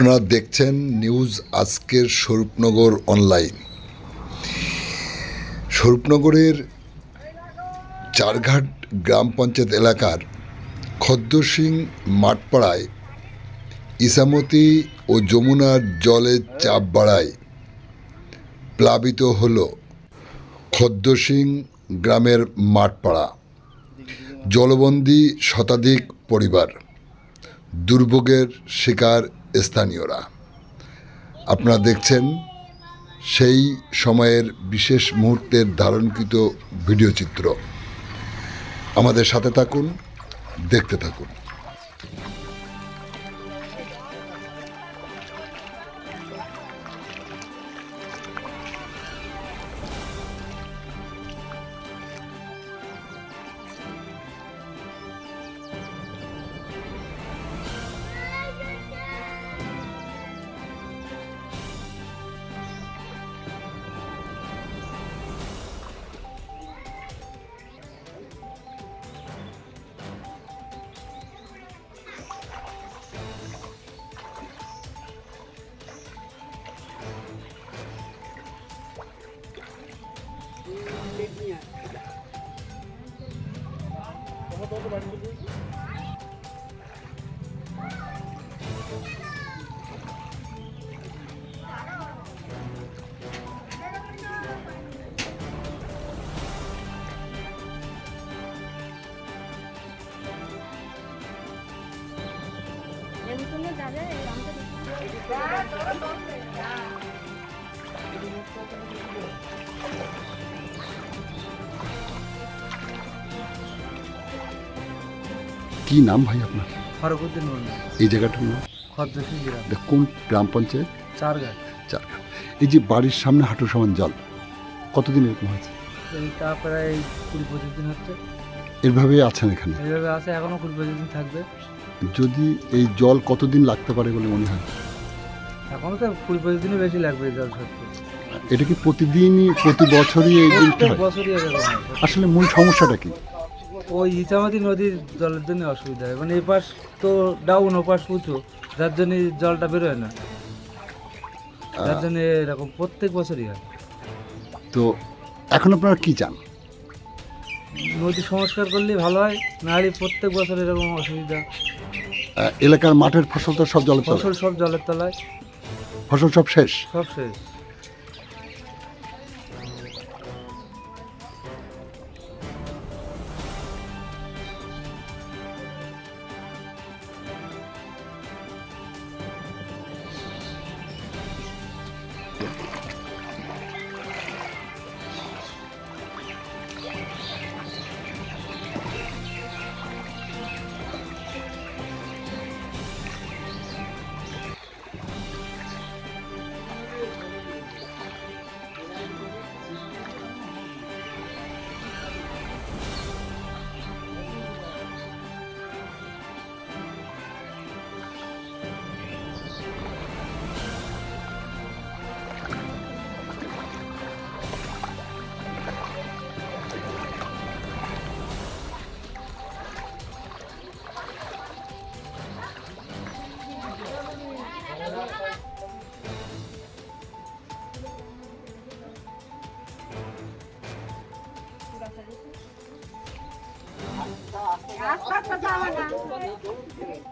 আপনারা দেখছেন নিউজ আজকের স্বরূপনগর অনলাইন। স্বরূপনগরের চারঘাট গ্রাম পঞ্চায়েত এলাকার খদ্দসিং মাঠপাড়ায় ইসামতি ও যমুনার জলের চাপ বাড়ায় প্লাবিত হল খদ্দসিং গ্রামের মাঠপাড়া। জলবন্দী শতাধিক পরিবার, দুর্ভোগের শিকার স্থানীয়রা। আপনারা দেখছেন সেই সময়ের বিশেষ মুহূর্তের ধারণকৃত ভিডিও চিত্র। আমাদের সাথে থাকুন, দেখতে থাকুন। কি নাম ভাই আপনার? ফারুকুদ্দিন মোল্লা। এই জায়গাটার নাম খদ্দসিং গ্রাম, কোন গ্রাম পঞ্চায়েত? চারঘাট। চারঘাট। এই যে বাড়ির সামনে হাঁটু সমান জল, কতদিন এরকম হয়েছে? এইটা প্রায় 20-25 দিন হচ্ছে। এভাবে আছেন এখানে? এইভাবে আছে, এখনো 20-25 দিন থাকবে। যদি এই জল কতদিন লাগতে পারে বলে মনে হয়? এখনো তো 20-25 দিনই বেশি লাগবে এই জল সত্যি। এটা কি প্রতিদিনই, প্রতি বছরই এই দিনটা প্রত্যেক হয়? বছরই এরকম হয়। আসলে মূল সমস্যাটা কি? ওই ইছামতি নদীর জলের জন্য অসুবিধা হয়, মানে এই পাশ তো ডাউন, ও পাশ উঁচু, যার জন্য জলটা বেরোয় না, যার জন্য এরকম প্রত্যেক বছরই হয়। তো এখন আপনারা কি চান? নদী সংস্কার করলেই ভালো হয়, নাহলে প্রত্যেক বছর এরকম অসুবিধা। এলাকার মাঠের ফসল তো সব জলের তলায়? ফসল সব জলের তলায়, ফসল সব শেষ? সব শেষ।